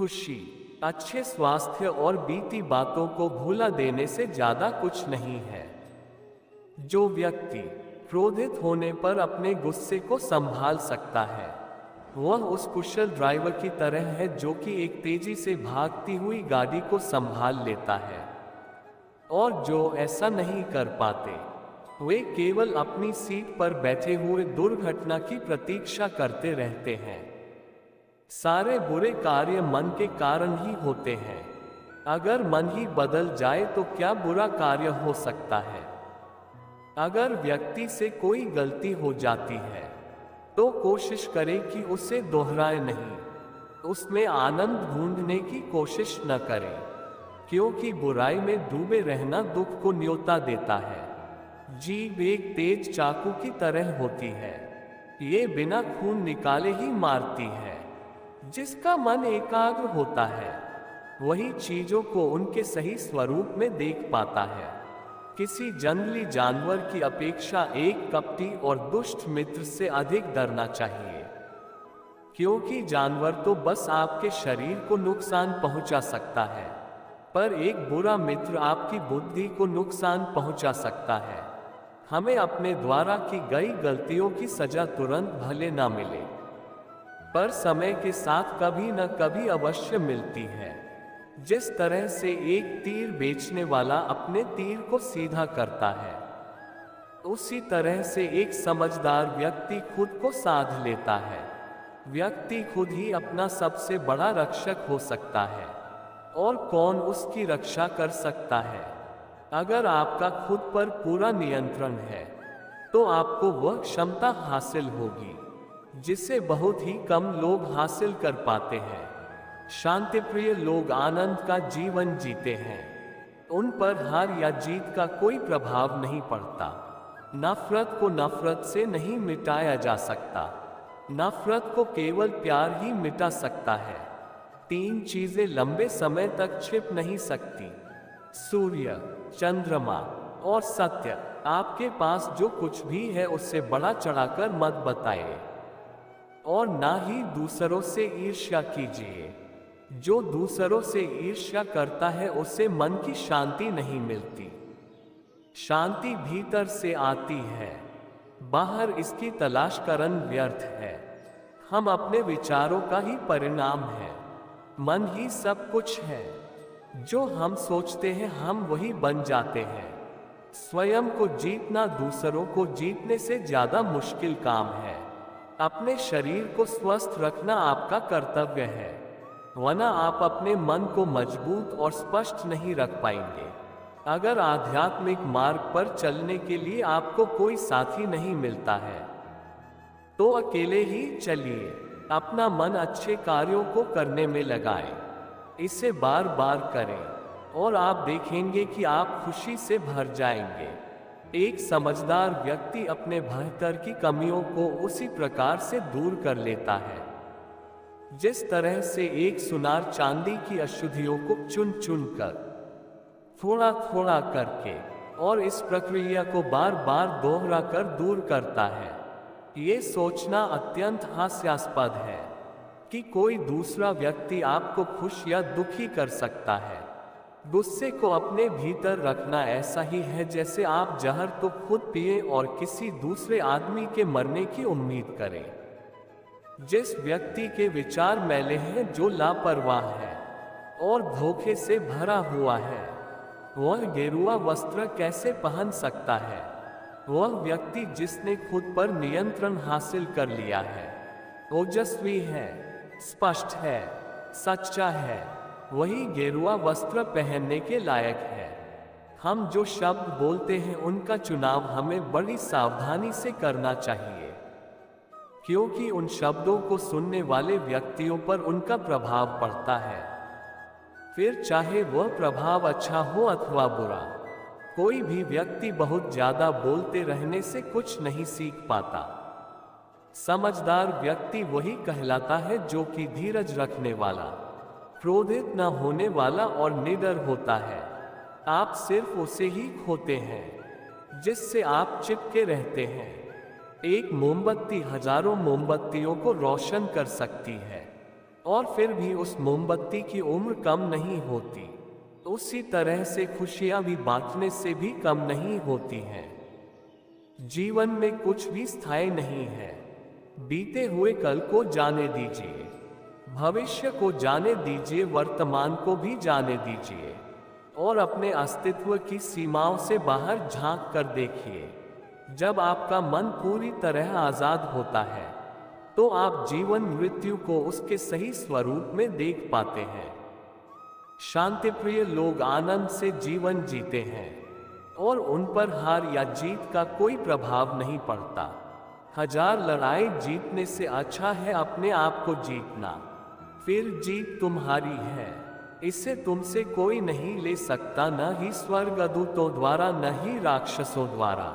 खुशी, अच्छे स्वास्थ्य और बीती बातों को भुला देने से ज्यादा कुछ नहीं है। जो व्यक्ति क्रोधित होने पर अपने गुस्से को संभाल सकता है, वह उस कुशल ड्राइवर की तरह है जो कि एक तेजी से भागती हुई गाड़ी को संभाल लेता है। और जो ऐसा नहीं कर पाते, वे केवल अपनी सीट पर बैठे हुए दुर्घटना की प्रतीक्षा करते रहते हैं। सारे बुरे कार्य मन के कारण ही होते हैं। अगर मन ही बदल जाए तो क्या बुरा कार्य हो सकता है। अगर व्यक्ति से कोई गलती हो जाती है तो कोशिश करें कि उसे दोहराए नहीं, उसमें आनंद ढूंढने की कोशिश न करें, क्योंकि बुराई में डूबे रहना दुख को न्योता देता है। जीभ एक तेज चाकू की तरह होती है, ये बिना खून निकाले ही मारती है। जिसका मन एकाग्र होता है वही चीजों को उनके सही स्वरूप में देख पाता है। किसी जंगली जानवर की अपेक्षा एक कपटी और दुष्ट मित्र से अधिक डरना चाहिए, क्योंकि जानवर तो बस आपके शरीर को नुकसान पहुंचा सकता है, पर एक बुरा मित्र आपकी बुद्धि को नुकसान पहुंचा सकता है। हमें अपने द्वारा की गई गलतियों की सजा तुरंत भले ना मिले, पर समय के साथ कभी न कभी अवश्य मिलती है। जिस तरह से एक तीर बेचने वाला अपने तीर को सीधा करता है, उसी तरह से एक समझदार व्यक्ति खुद को साध लेता है। व्यक्ति खुद ही अपना सबसे बड़ा रक्षक हो सकता है, और कौन उसकी रक्षा कर सकता है। अगर आपका खुद पर पूरा नियंत्रण है तो आपको वह क्षमता हासिल होगी जिसे बहुत ही कम लोग हासिल कर पाते हैं। शांतिप्रिय लोग आनंद का जीवन जीते हैं, उन पर हार या जीत का कोई प्रभाव नहीं पड़ता। नफरत को नफरत से नहीं मिटाया जा सकता, नफरत को केवल प्यार ही मिटा सकता है। तीन चीजें लंबे समय तक छिप नहीं सकती, सूर्य, चंद्रमा और सत्य। आपके पास जो कुछ भी है उससे बड़ा चढ़ाकर मत बताइए, और ना ही दूसरों से ईर्ष्या कीजिए। जो दूसरों से ईर्ष्या करता है उसे मन की शांति नहीं मिलती। शांति भीतर से आती है, बाहर इसकी तलाश करन व्यर्थ है। हम अपने विचारों का ही परिणाम है। मन ही सब कुछ है। जो हम सोचते हैं हम वही बन जाते हैं। स्वयं को जीतना दूसरों को जीतने से ज्यादा मुश्किल काम है। अपने शरीर को स्वस्थ रखना आपका कर्तव्य है, वरना आप अपने मन को मजबूत और स्पष्ट नहीं रख पाएंगे। अगर आध्यात्मिक मार्ग पर चलने के लिए आपको कोई साथी नहीं मिलता है तो अकेले ही चलिए। अपना मन अच्छे कार्यों को करने में लगाएं, इसे बार बार करें और आप देखेंगे कि आप खुशी से भर जाएंगे। एक समझदार व्यक्ति अपने भीतर की कमियों को उसी प्रकार से दूर कर लेता है जिस तरह से एक सुनार चांदी की अशुद्धियों को चुन चुन कर, थोड़ा थोड़ा करके और इस प्रक्रिया को बार बार दोहरा कर दूर करता है। ये सोचना अत्यंत हास्यास्पद है कि कोई दूसरा व्यक्ति आपको खुश या दुखी कर सकता है। गुस्से को अपने भीतर रखना ऐसा ही है जैसे आप जहर तो खुद पिए और किसी दूसरे आदमी के मरने की उम्मीद करें। जिस व्यक्ति के विचार मैले हैं, जो लापरवाह है और धोखे से भरा हुआ है, वह गेरुआ वस्त्र कैसे पहन सकता है। वह व्यक्ति जिसने खुद पर नियंत्रण हासिल कर लिया है, ओजस्वी है, स्पष्ट है, सच्चा है, वही गेरुआ वस्त्र पहनने के लायक है। हम जो शब्द बोलते हैं उनका चुनाव हमें बड़ी सावधानी से करना चाहिए, क्योंकि उन शब्दों को सुनने वाले व्यक्तियों पर उनका प्रभाव पड़ता है, फिर चाहे वह प्रभाव अच्छा हो अथवा बुरा। कोई भी व्यक्ति बहुत ज्यादा बोलते रहने से कुछ नहीं सीख पाता। समझदार व्यक्ति वही कहलाता है जो कि धीरज रखने वाला, क्रोधित न होने वाला और निडर होता है। आप सिर्फ उसे ही खोते हैं जिससे आप चिपके रहते हैं। एक मोमबत्ती हजारों मोमबत्तियों को रोशन कर सकती है और फिर भी उस मोमबत्ती की उम्र कम नहीं होती। उसी तरह से खुशियां भी बांटने से भी कम नहीं होती हैं। जीवन में कुछ भी स्थायी नहीं है। बीते हुए कल को जाने दीजिए, भविष्य को जाने दीजिए, वर्तमान को भी जाने दीजिए और अपने अस्तित्व की सीमाओं से बाहर झांक कर देखिए। जब आपका मन पूरी तरह आजाद होता है तो आप जीवन मृत्यु को उसके सही स्वरूप में देख पाते हैं। शांतिप्रिय लोग आनंद से जीवन जीते हैं और उन पर हार या जीत का कोई प्रभाव नहीं पड़ता। 1000 लड़ाई जीतने से अच्छा है अपने आप को जीतना। फिर जीत तुम्हारी है, इसे तुमसे कोई नहीं ले सकता, न ही स्वर्गदूतों द्वारा, न ही राक्षसों द्वारा,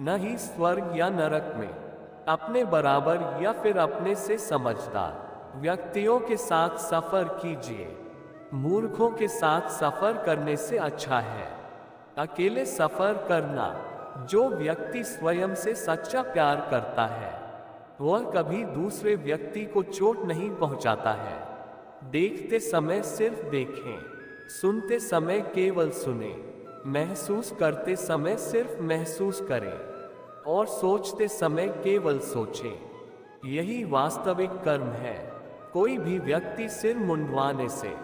न ही स्वर्ग या नरक में। अपने बराबर या फिर अपने से समझदार व्यक्तियों के साथ सफर कीजिए। मूर्खों के साथ सफर करने से अच्छा है अकेले सफर करना। जो व्यक्ति स्वयं से सच्चा प्यार करता है वह कभी दूसरे व्यक्ति को चोट नहीं पहुंचाता है। देखते समय सिर्फ देखें, सुनते समय केवल सुने, महसूस करते समय सिर्फ महसूस करें और सोचते समय केवल सोचें। यही वास्तविक कर्म है। कोई भी व्यक्ति सिर मुंडवाने से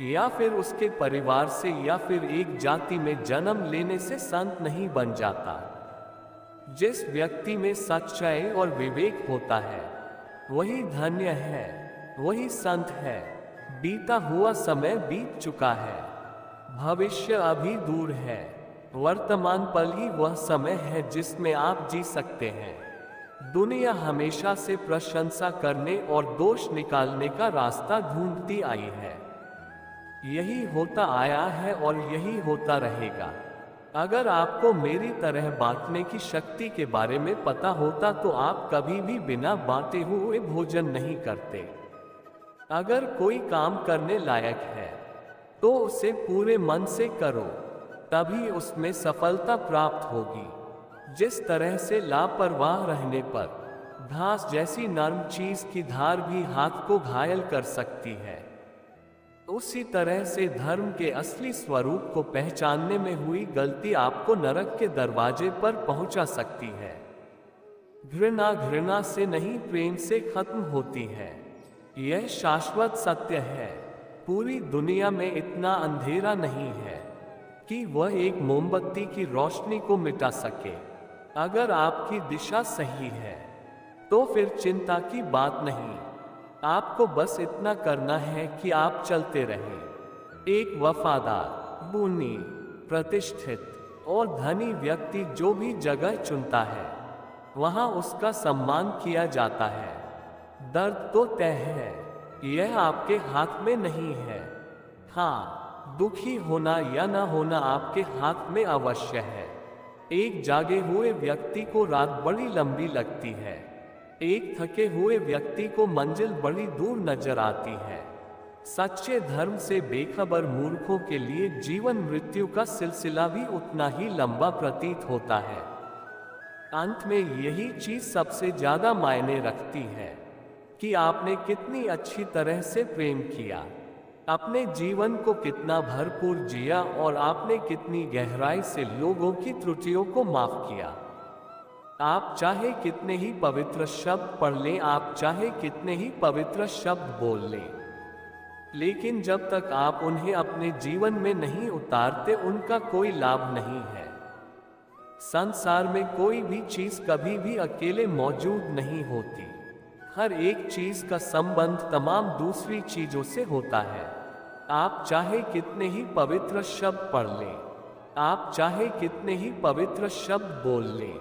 या फिर उसके परिवार से या फिर एक जाति में जन्म लेने से संत नहीं बन जाता। जिस व्यक्ति में सच्चाई और विवेक होता है वही धन्य है, वही संत है। बीता हुआ समय बीत चुका है, भविष्य अभी दूर है। वर्तमान पल ही वह समय है जिसमें आप जी सकते हैं। दुनिया हमेशा से प्रशंसा करने और दोष निकालने का रास्ता ढूंढती आई है। यही होता आया है और यही होता रहेगा। अगर आपको मेरी तरह बांटने की शक्ति के बारे में पता होता तो आप कभी भी बिना बांटे हुए भोजन नहीं करते। अगर कोई काम करने लायक है तो उसे पूरे मन से करो, तभी उसमें सफलता प्राप्त होगी। जिस तरह से लापरवाह रहने पर घास जैसी नर्म चीज की धार भी हाथ को घायल कर सकती है, उसी तरह से धर्म के असली स्वरूप को पहचानने में हुई गलती आपको नरक के दरवाजे पर पहुंचा सकती है। घृणा घृणा से नहीं, प्रेम से खत्म होती है। यह शाश्वत सत्य है। पूरी दुनिया में इतना अंधेरा नहीं है कि वह एक मोमबत्ती की रोशनी को मिटा सके। अगर आपकी दिशा सही है तो फिर चिंता की बात नहीं। आपको बस इतना करना है कि आप चलते रहें। एक वफादार, गुणी, प्रतिष्ठित और धनी व्यक्ति जो भी जगह चुनता है वहां उसका सम्मान किया जाता है। दर्द तो तय है, यह आपके हाथ में नहीं है। हाँ, दुखी होना या न होना आपके हाथ में अवश्य है। एक जागे हुए व्यक्ति को रात बड़ी लंबी लगती है, एक थके हुए व्यक्ति को मंजिल बड़ी दूर नजर आती है। सच्चे धर्म से बेखबर मूर्खों के लिए जीवन मृत्यु का सिलसिला भी उतना ही लंबा प्रतीत होता है। अंत में यही चीज सबसे ज्यादा मायने रखती है कि आपने कितनी अच्छी तरह से प्रेम किया, अपने जीवन को कितना भरपूर जिया और आपने कितनी गहराई से लोगों की त्रुटियों को माफ किया। आप चाहे कितने ही पवित्र शब्द पढ़ लें, आप चाहे कितने ही पवित्र शब्द बोल लें, लेकिन जब तक आप उन्हें अपने जीवन में नहीं उतारते उनका कोई लाभ नहीं है। संसार में कोई भी चीज कभी भी अकेले मौजूद नहीं होती। हर एक चीज का संबंध तमाम दूसरी चीजों से होता है। आप चाहे कितने ही पवित्र शब्द पढ़ लें, आप चाहे कितने ही पवित्र शब्द बोल लें,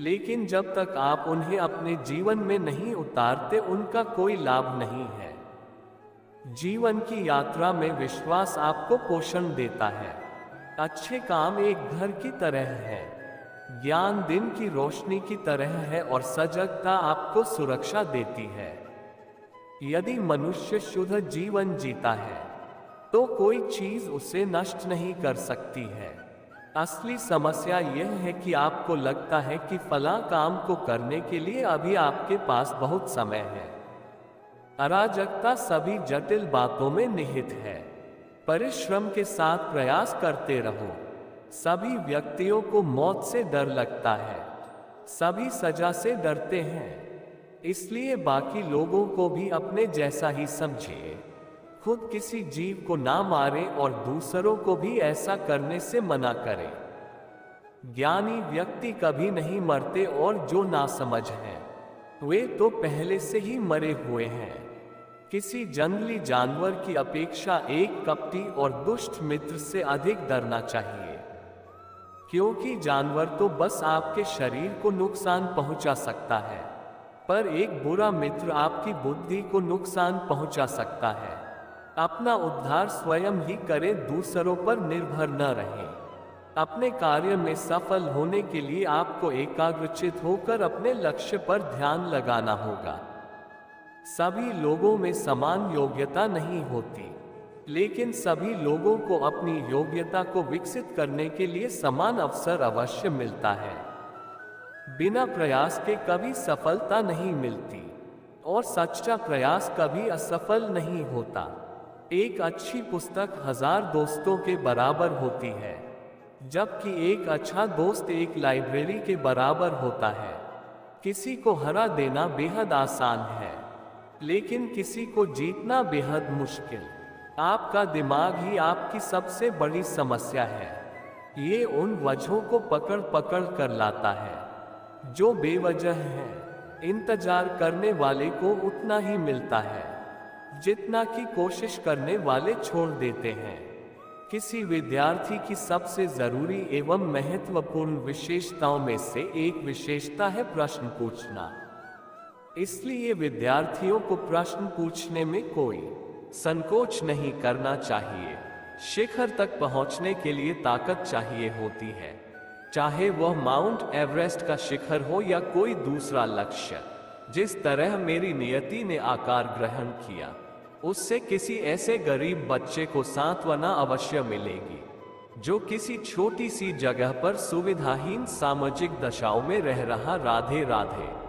लेकिन जब तक आप उन्हें अपने जीवन में नहीं उतारते उनका कोई लाभ नहीं है। जीवन की यात्रा में विश्वास आपको पोषण देता है। अच्छे काम एक घर की तरह है, ज्ञान दिन की रोशनी की तरह है और सजगता आपको सुरक्षा देती है। यदि मनुष्य शुद्ध जीवन जीता है तो कोई चीज उसे नष्ट नहीं कर सकती है। असली समस्या यह है कि आपको लगता है कि फला काम को करने के लिए अभी आपके पास बहुत समय है। अराजकता सभी जटिल बातों में निहित है। परिश्रम के साथ प्रयास करते रहो। सभी व्यक्तियों को मौत से डर लगता है। सभी सजा से डरते हैं, इसलिए बाकी लोगों को भी अपने जैसा ही समझिए। खुद किसी जीव को ना मारे और दूसरों को भी ऐसा करने से मना करें। ज्ञानी व्यक्ति कभी नहीं मरते और जो नासमझ हैं वे तो पहले से ही मरे हुए हैं। किसी जंगली जानवर की अपेक्षा एक कपटी और दुष्ट मित्र से अधिक डरना चाहिए, क्योंकि जानवर तो बस आपके शरीर को नुकसान पहुंचा सकता है, पर एक बुरा मित्र आपकी बुद्धि को नुकसान पहुंचा सकता है। अपना उद्धार स्वयं ही करें, दूसरों पर निर्भर न रहें। अपने कार्य में सफल होने के लिए आपको एकाग्रचित होकर अपने लक्ष्य पर ध्यान लगाना होगा। सभी लोगों में समान योग्यता नहीं होती, लेकिन सभी लोगों को अपनी योग्यता को विकसित करने के लिए समान अवसर अवश्य मिलता है। बिना प्रयास के कभी सफलता नहीं मिलती और सच्चा प्रयास कभी असफल नहीं होता। एक अच्छी पुस्तक 1000 दोस्तों के बराबर होती है, जबकि एक अच्छा दोस्त एक लाइब्रेरी के बराबर होता है। किसी को हरा देना बेहद आसान है, लेकिन किसी को जीतना बेहद मुश्किल। आपका दिमाग ही आपकी सबसे बड़ी समस्या है। ये उन वजहों को पकड़ पकड़ कर लाता है जो बेवजह है। इंतजार करने वाले को उतना ही मिलता है जितना कि कोशिश करने वाले छोड़ देते हैं। किसी विद्यार्थी की सबसे जरूरी एवं महत्वपूर्ण विशेषताओं में से एक विशेषता है प्रश्न पूछना। इसलिए विद्यार्थियों को प्रश्न पूछने में कोई संकोच नहीं करना चाहिए। शिखर तक पहुंचने के लिए ताकत चाहिए होती है, चाहे वह माउंट एवरेस्ट का शिखर हो या कोई दूसरा लक्ष्य। जिस तरह मेरी नियति ने आकार ग्रहण किया, उससे किसी ऐसे गरीब बच्चे को सांत्वना अवश्य मिलेगी जो किसी छोटी सी जगह पर सुविधाहीन सामाजिक दशाओं में रह रहा। राधे राधे।